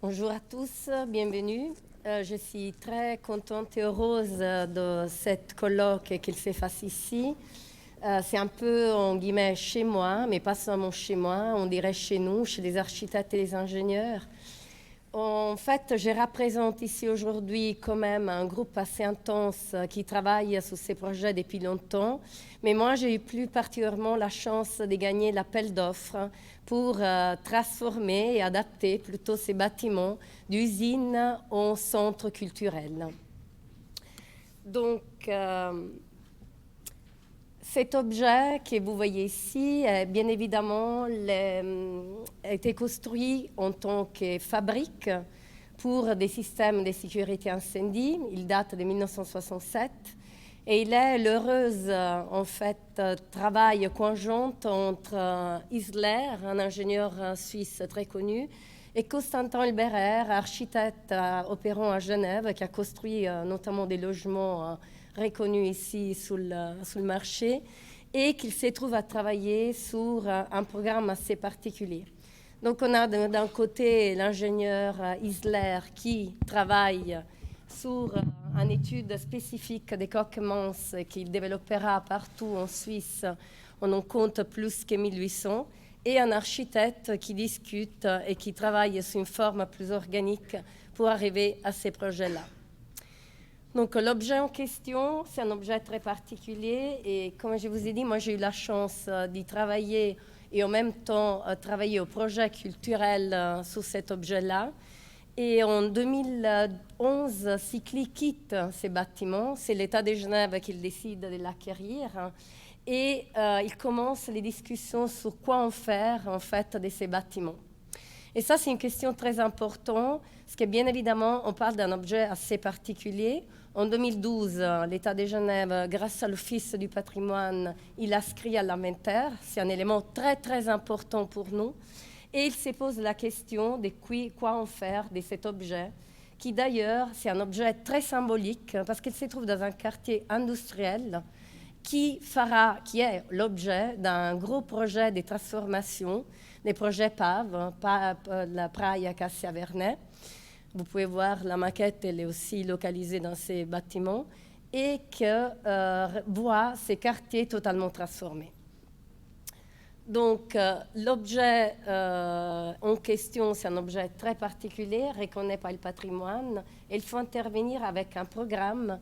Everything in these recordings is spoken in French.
Bonjour à tous, bienvenue. Je suis très contente et heureuse de cette colloque qu'il se fasse ici. C'est un peu, en guillemets, chez moi, mais pas seulement chez moi, on dirait chez nous, chez les architectes et les ingénieurs. En fait, je représente ici aujourd'hui quand même un groupe assez intense qui travaille sur ces projets depuis longtemps. Mais moi, j'ai eu plus particulièrement la chance de gagner l'appel d'offres pour transformer et adapter plutôt ces bâtiments d'usine en centre culturel. Donc, cet objet que vous voyez ici, bien évidemment, a été construit en tant que fabrique pour des systèmes de sécurité incendie. Il date de 1967 et il est l'heureuse en fait travail conjoint entre Isler, un ingénieur suisse très connu, et Constantin Elberer, architecte opérant à Genève, qui a construit notamment des logements reconnus ici sur le marché, et qu'il se trouve à travailler sur un programme assez particulier. Donc on a d'un côté l'ingénieur Isler qui travaille sur une étude spécifique des coques-manches qu'il développera partout en Suisse. On en compte plus que 1800. Et un architecte qui discute et qui travaille sur une forme plus organique pour arriver à ces projets-là. Donc l'objet en question, c'est un objet très particulier et comme je vous ai dit, moi j'ai eu la chance d'y travailler et en même temps travailler au projet culturel sur cet objet-là. Et en 2011, Sicli quitte ces bâtiments. C'est l'État de Genève qui décide de l'acquérir. Et il commence les discussions sur quoi en faire en fait de ces bâtiments. Et ça, c'est une question très importante, parce que bien évidemment, on parle d'un objet assez particulier. En 2012, l'État de Genève, grâce à l'Office du patrimoine, il inscrit à l'inventaire. C'est un élément très, très important pour nous. Et il se pose la question de quoi en faire de cet objet, qui d'ailleurs, c'est un objet très symbolique, parce qu'il se trouve dans un quartier industriel, qui est l'objet d'un gros projet de transformation, des projets PAV, la Praille à Cassia-Vernet. Vous pouvez voir la maquette, elle est aussi localisée dans ces bâtiments, et que voit ces quartiers totalement transformés. Donc, l'objet en question, c'est un objet très particulier, reconnu par le patrimoine. Il faut intervenir avec un programme.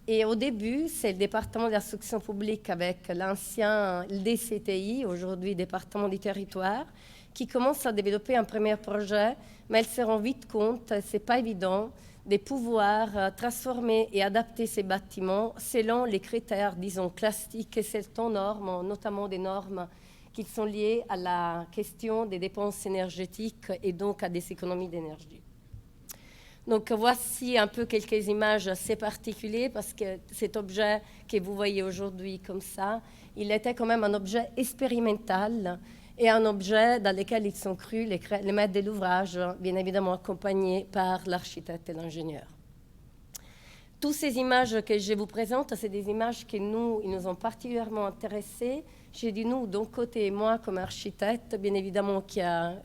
Et au début, c'est le département de l'instruction publique avec l'ancien DCTI, aujourd'hui département du territoire, qui commence à développer un premier projet, mais elles se rendent vite compte que ce n'est pas évident de pouvoir transformer et adapter ces bâtiments selon les critères, disons, classiques et certaines normes, notamment des normes qui sont liées à la question des dépenses énergétiques et donc à des économies d'énergie. Donc voici un peu quelques images assez particulières parce que cet objet que vous voyez aujourd'hui comme ça, il était quand même un objet expérimental et un objet dans lequel ils sont crus les maîtres de l'ouvrage, bien évidemment accompagnés par l'architecte et l'ingénieur. Toutes ces images que je vous présente, c'est des images qui nous ont particulièrement intéressés. J'ai dit nous, d'un côté, moi comme architecte, bien évidemment,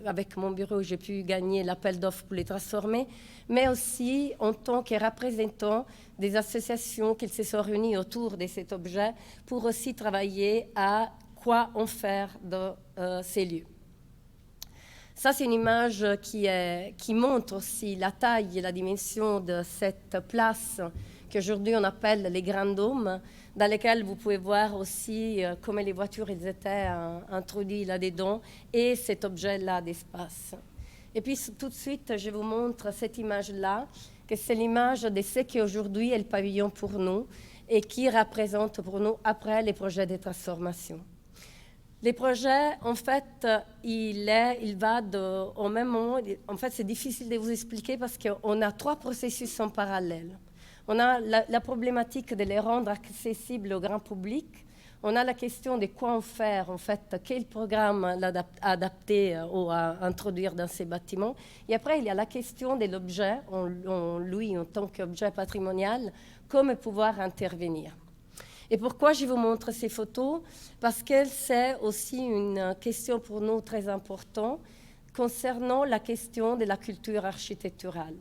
avec mon bureau, j'ai pu gagner l'appel d'offres pour les transformer, mais aussi en tant que représentant des associations qui se sont réunies autour de cet objet pour aussi travailler à quoi en faire de ces lieux. Ça, c'est une image qui montre aussi la taille et la dimension de cette place qu'aujourd'hui on appelle les Grands Dômes, dans lesquels vous pouvez voir aussi comment les voitures étaient introduites là-dedans et cet objet-là d'espace. Et puis tout de suite, je vous montre cette image-là, que c'est l'image de ce qui aujourd'hui est le pavillon pour nous et qui représente pour nous après les projets de transformation. Les projets, en fait, il va au même moment. En fait, c'est difficile de vous expliquer parce qu'on a trois processus en parallèle. On a la problématique de les rendre accessibles au grand public. On a la question de quoi en faire, en fait, quel programme adapter ou à introduire dans ces bâtiments. Et après, il y a la question de l'objet, lui, en tant qu'objet patrimonial, comment pouvoir intervenir. Et pourquoi je vous montre ces photos? Parce que c'est aussi une question pour nous très importante. concernant la question de la culture architecturale.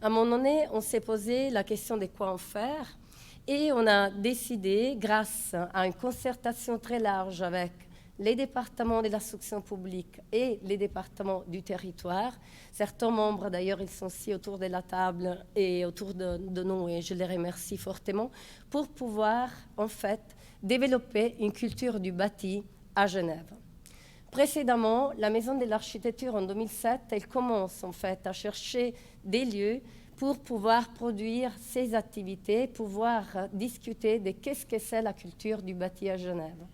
À un moment donné, on s'est posé la question de quoi en faire et on a décidé, grâce à une concertation très large avec les départements de l'instruction publique et les départements du territoire. Certains membres, d'ailleurs, ils sont ici autour de la table et autour de nous, et je les remercie fortement, pour pouvoir, en fait, développer une culture du bâti à Genève. Précédemment, la Maison de l'Architecture, en 2007, elle commence, en fait, à chercher des lieux pour pouvoir produire ses activités, pouvoir discuter de qu'est-ce que c'est la culture du bâti à Genève.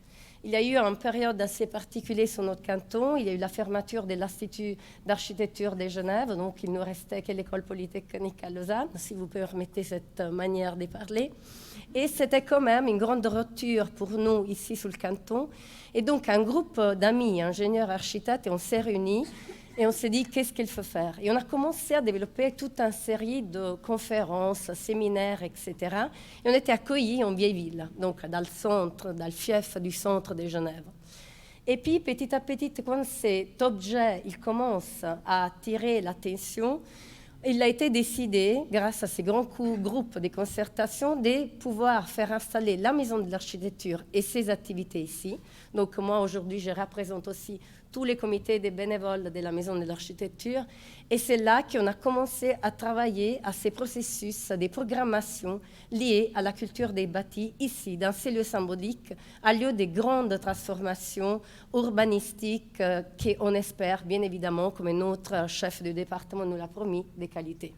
Il y a eu une période assez particulière sur notre canton. Il y a eu la fermeture de l'Institut d'architecture de Genève, donc il ne nous restait que l'École polytechnique à Lausanne, si vous permettez cette manière de parler. Et c'était quand même une grande rupture pour nous ici sur le canton. Et donc un groupe d'amis, ingénieurs, architectes, et on s'est réunis et on s'est dit qu'est-ce qu'il faut faire. Et on a commencé à développer toute une série de conférences, séminaires, etc. Et on était accueillis en Vieille-Ville, donc dans le centre, dans le fief du centre de Genève. Et puis petit à petit, quand cet objet il commence à attirer l'attention, il a été décidé, grâce à ces grands groupes de concertation, de pouvoir faire installer la Maison de l'Architecture et ses activités ici. Donc moi, aujourd'hui, je représente aussi tous les comités des bénévoles de la Maison de l'Architecture. Et c'est là qu'on a commencé à travailler à ces processus, des programmations liées à la culture des bâtis ici, dans ces lieux symboliques, à lieu de grandes transformations urbanistiques qu'on espère, bien évidemment, comme notre chef de département nous l'a promis, de qualité.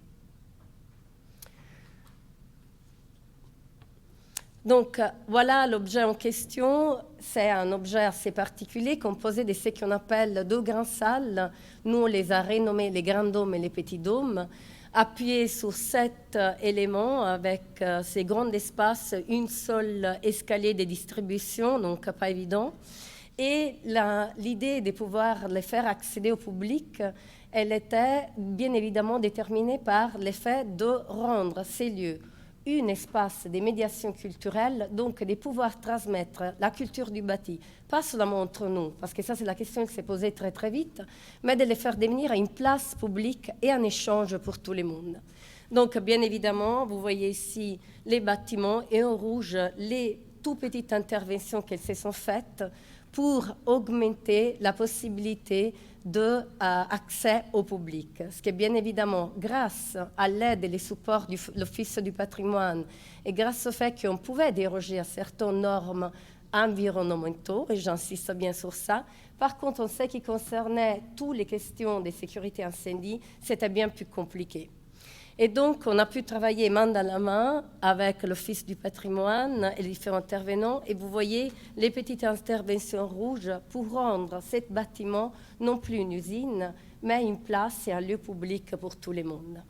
Donc, voilà l'objet en question. C'est un objet assez particulier composé de ce qu'on appelle deux grandes salles. Nous, on les a renommés les grands dômes et les petits dômes, appuyés sur 7 éléments avec ces grands espaces, une seule escalier de distribution, donc pas évident. Et l'idée de pouvoir les faire accéder au public, elle était bien évidemment déterminée par le fait de rendre ces lieux un espace de médiation culturelle, donc de pouvoir transmettre la culture du bâti, pas seulement entre nous, parce que ça c'est la question qui s'est posée très très vite, mais de les faire devenir une place publique et un échange pour tout le monde. Donc bien évidemment, vous voyez ici les bâtiments et en rouge les tout petites interventions qu'elles se sont faites pour augmenter la possibilité d'accès au public. Ce qui est bien évidemment grâce à l'aide et les supports de l'Office du patrimoine et grâce au fait qu'on pouvait déroger à certaines normes environnementaux, et j'insiste bien sur ça. Par contre, en ce qui concernait toutes les questions de sécurité incendie, c'était bien plus compliqué. Et donc, on a pu travailler main dans la main avec l'Office du patrimoine et les différents intervenants. Et vous voyez les petites interventions rouges pour rendre ce bâtiment non plus une usine, mais une place et un lieu public pour tout le monde.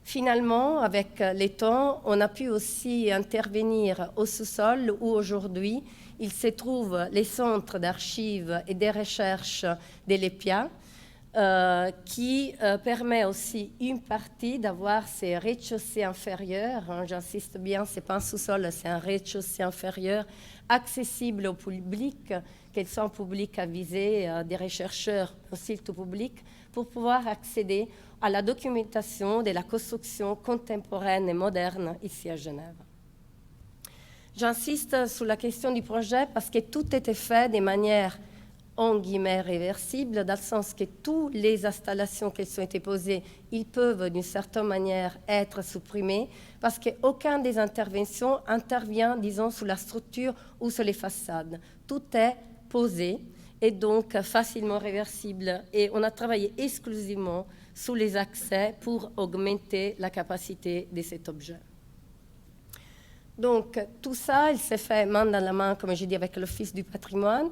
Finalement, avec les temps, on a pu aussi intervenir au sous-sol où aujourd'hui, il se trouve les centres d'archives et de recherche de l'EPIA, qui permet aussi une partie d'avoir ces rez-de-chaussée inférieurs. J'insiste bien, ce n'est pas un sous-sol, c'est un rez-de-chaussée inférieur accessible au public, qu'ils soient publics avisés, des rechercheurs, aussi tout public, pour pouvoir accéder à la documentation de la construction contemporaine et moderne ici à Genève. J'insiste sur la question du projet parce que tout était fait de manière en guillemets réversible, dans le sens que toutes les installations qui ont été posées, ils peuvent d'une certaine manière être supprimées parce qu'aucune des interventions intervient, disons, sur la structure ou sur les façades. Tout est posé et donc facilement réversible. Et on a travaillé exclusivement sur les accès pour augmenter la capacité de cet objet. Donc tout ça, il s'est fait main dans la main, comme je dis, avec l'Office du patrimoine,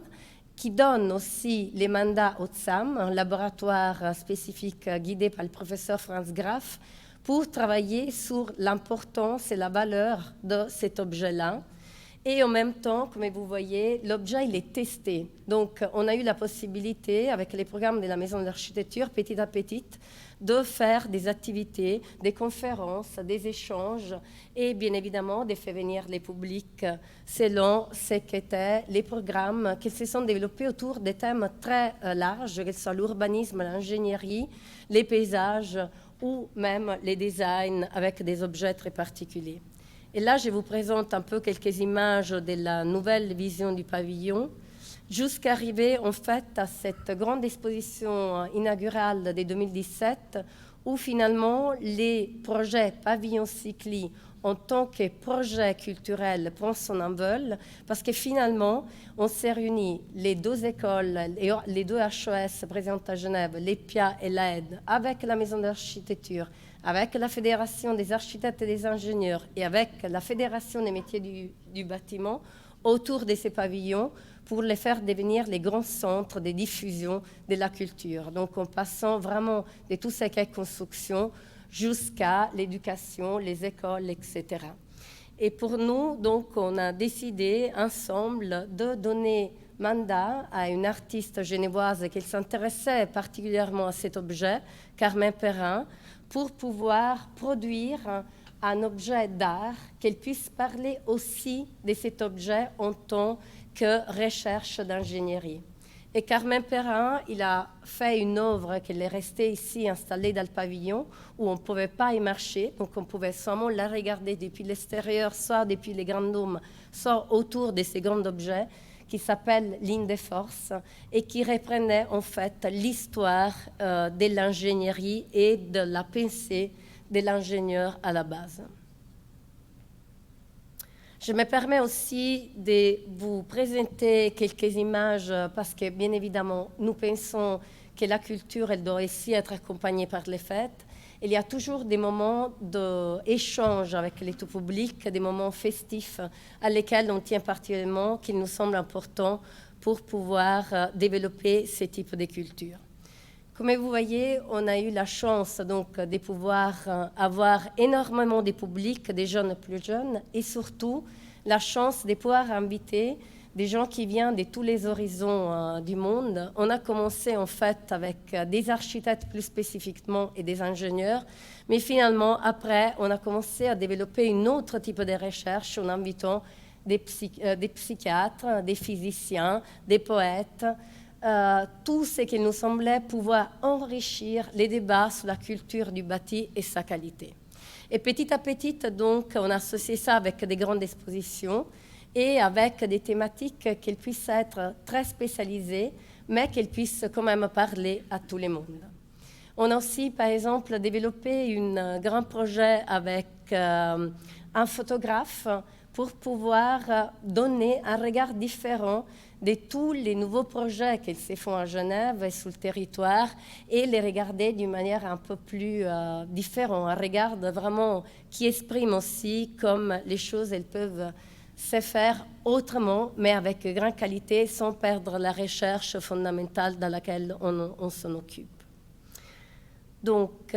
qui donne aussi les mandats au TSAM, un laboratoire spécifique guidé par le professeur Franz Graf, pour travailler sur l'importance et la valeur de cet objet-là. Et en même temps, comme vous voyez, l'objet, il est testé. Donc, on a eu la possibilité, avec les programmes de la Maison de l'Architecture, petit à petit, de faire des activités, des conférences, des échanges et bien évidemment de faire venir les publics selon ce qu'étaient les programmes qui se sont développés autour des thèmes très larges, que ce soit l'urbanisme, l'ingénierie, les paysages ou même les designs avec des objets très particuliers. Et là, je vous présente un peu quelques images de la nouvelle vision du pavillon, jusqu'à arriver en fait à cette grande exposition inaugurale de 2017, où finalement les projets pavillon Cycli en tant que projet culturel prend son envol, parce que finalement, on s'est réunis, les deux écoles, les deux HES présentes à Genève, l'EPIA et l'AIDE, avec la Maison d'Architecture, avec la Fédération des architectes et des ingénieurs et avec la Fédération des métiers du bâtiment autour de ces pavillons pour les faire devenir les grands centres de diffusion de la culture. Donc en passant vraiment de tout ce qui est construction jusqu'à l'éducation, les écoles, etc. Et pour nous, donc, on a décidé ensemble de donner mandat à une artiste genevoise qui s'intéressait particulièrement à cet objet, Carmen Perrin, pour pouvoir produire un objet d'art, qu'elle puisse parler aussi de cet objet en tant que recherche d'ingénierie. Et Carmen Perrin, il a fait une œuvre qu'elle est restée ici installée dans le pavillon où on ne pouvait pas y marcher, donc on pouvait seulement la regarder depuis l'extérieur, soit depuis les grands dômes, soit autour de ces grands objets, qui s'appelle Ligne de force et qui reprenait en fait l'histoire de l'ingénierie et de la pensée de l'ingénieur à la base. Je me permets aussi de vous présenter quelques images parce que bien évidemment nous pensons que la culture elle doit aussi être accompagnée par les fêtes. Il y a toujours des moments d'échange avec les tout publics, des moments festifs à lesquels on tient particulièrement, qu'il nous semble important pour pouvoir développer ce type de culture. Comme vous voyez, on a eu la chance donc, de pouvoir avoir énormément de publics, des jeunes plus jeunes, et surtout la chance de pouvoir inviter des gens qui viennent de tous les horizons du monde. On a commencé en fait avec des architectes plus spécifiquement et des ingénieurs, mais finalement après on a commencé à développer un autre type de recherche en invitant des psychiatres, des physiciens, des poètes, tout ce qui nous semblait pouvoir enrichir les débats sur la culture du bâti et sa qualité. Et petit à petit donc on a associé ça avec des grandes expositions et avec des thématiques qu'elles puissent être très spécialisées, mais qu'elles puissent quand même parler à tout le monde. On a aussi, par exemple, développé un grand projet avec un photographe pour pouvoir donner un regard différent de tous les nouveaux projets qui se font à Genève et sur le territoire et les regarder d'une manière un peu plus différente, un regard vraiment qui exprime aussi comme les choses elles peuvent se faire autrement, mais avec grande qualité, sans perdre la recherche fondamentale dans laquelle on s'en occupe. Donc,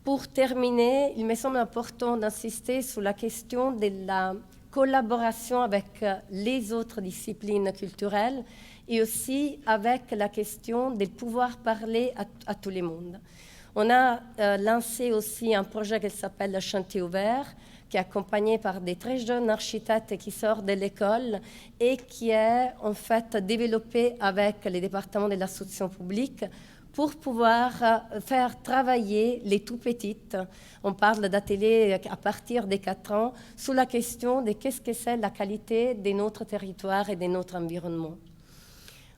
pour terminer, il me semble important d'insister sur la question de la collaboration avec les autres disciplines culturelles et aussi avec la question de pouvoir parler à tout le monde. On a lancé aussi un projet qui s'appelle le Chantier ouvert, qui est accompagné par des très jeunes architectes qui sortent de l'école et qui est en fait développé avec les départements de l'instruction publique pour pouvoir faire travailler les tout petites. On parle d'ateliers à partir des 4 ans sur la question de qu'est-ce que c'est la qualité de notre territoire et de notre environnement.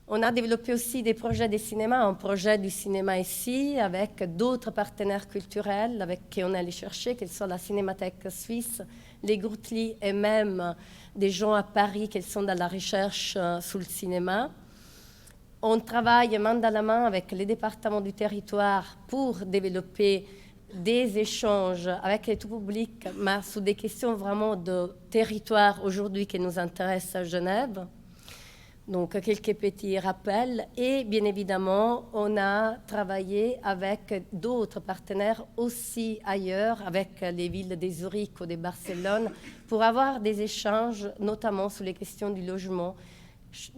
On a développé aussi des projets de cinéma, un projet du cinéma ici, avec d'autres partenaires culturels avec qui on est allé chercher, que ce soit la Cinémathèque suisse, les Groutli et même des gens à Paris qui sont dans la recherche sur le cinéma. On travaille main dans la main avec les départements du territoire pour développer des échanges avec les tout publics, mais sur des questions vraiment de territoire aujourd'hui qui nous intéressent à Genève. Donc, quelques petits rappels. Et bien évidemment, on a travaillé avec d'autres partenaires aussi ailleurs, avec les villes de Zurich ou de Barcelone, pour avoir des échanges, notamment sur les questions du logement,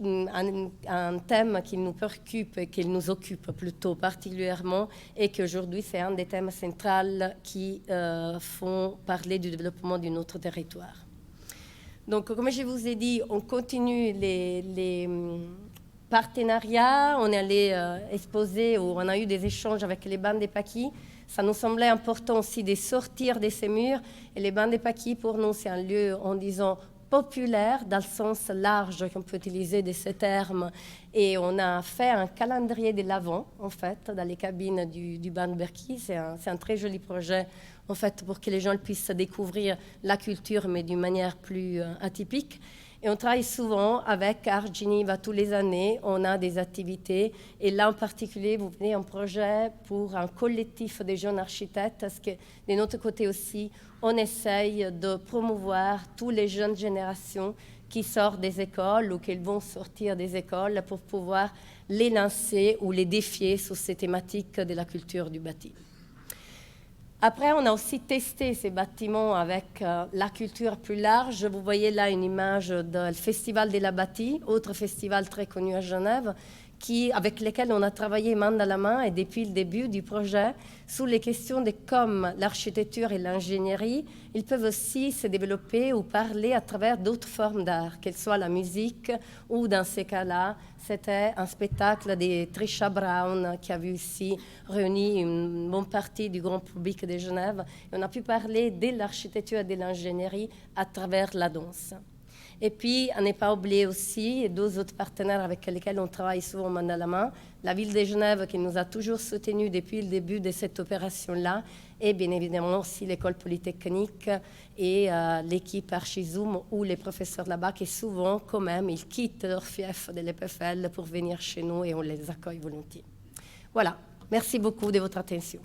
un thème qui nous préoccupe, qui nous occupe plutôt particulièrement, et qu'aujourd'hui, c'est un des thèmes centraux qui font parler du développement de notre territoire. Donc, comme je vous ai dit, on continue les partenariats. On est allé exposer, ou on a eu des échanges avec les bandes des Paquis. Ça nous semblait important aussi de sortir de ces murs. Et les bandes des Paquis, pour nous, c'est un lieu, en disant, populaire, dans le sens large qu'on peut utiliser de ce terme. Et on a fait un calendrier de l'Avent, en fait, dans les cabines du Ban Berki. C'est un très joli projet, en fait, pour que les gens puissent découvrir la culture, mais d'une manière plus atypique. Et on travaille souvent avec Art Geneva tous les années. On a des activités. Et là, en particulier, vous venez un projet pour un collectif de jeunes architectes, parce que de notre côté aussi, on essaye de promouvoir toutes les jeunes générations qui sortent des écoles ou qui vont sortir des écoles pour pouvoir les lancer ou les défier sur ces thématiques de la culture du bâti. Après, on a aussi testé ces bâtiments avec la culture plus large. Vous voyez là une image du Festival de la Bâtie, autre festival très connu à Genève, avec lesquels on a travaillé main dans la main et depuis le début du projet sur les questions de comme l'architecture et l'ingénierie, ils peuvent aussi se développer ou parler à travers d'autres formes d'art, qu'elle soit la musique ou dans ces cas-là, c'était un spectacle de Trisha Brown qui a vu ici réuni une bonne partie du grand public de Genève. Et on a pu parler de l'architecture et de l'ingénierie à travers la danse. Et puis, à ne pas oublier aussi deux autres partenaires avec lesquels on travaille souvent main dans la main, la ville de Genève qui nous a toujours soutenus depuis le début de cette opération-là, et bien évidemment aussi l'école polytechnique et l'équipe Archizoom ou les professeurs là-bas qui souvent, quand même, ils quittent leur fief de l'EPFL pour venir chez nous et on les accueille volontiers. Voilà, merci beaucoup de votre attention.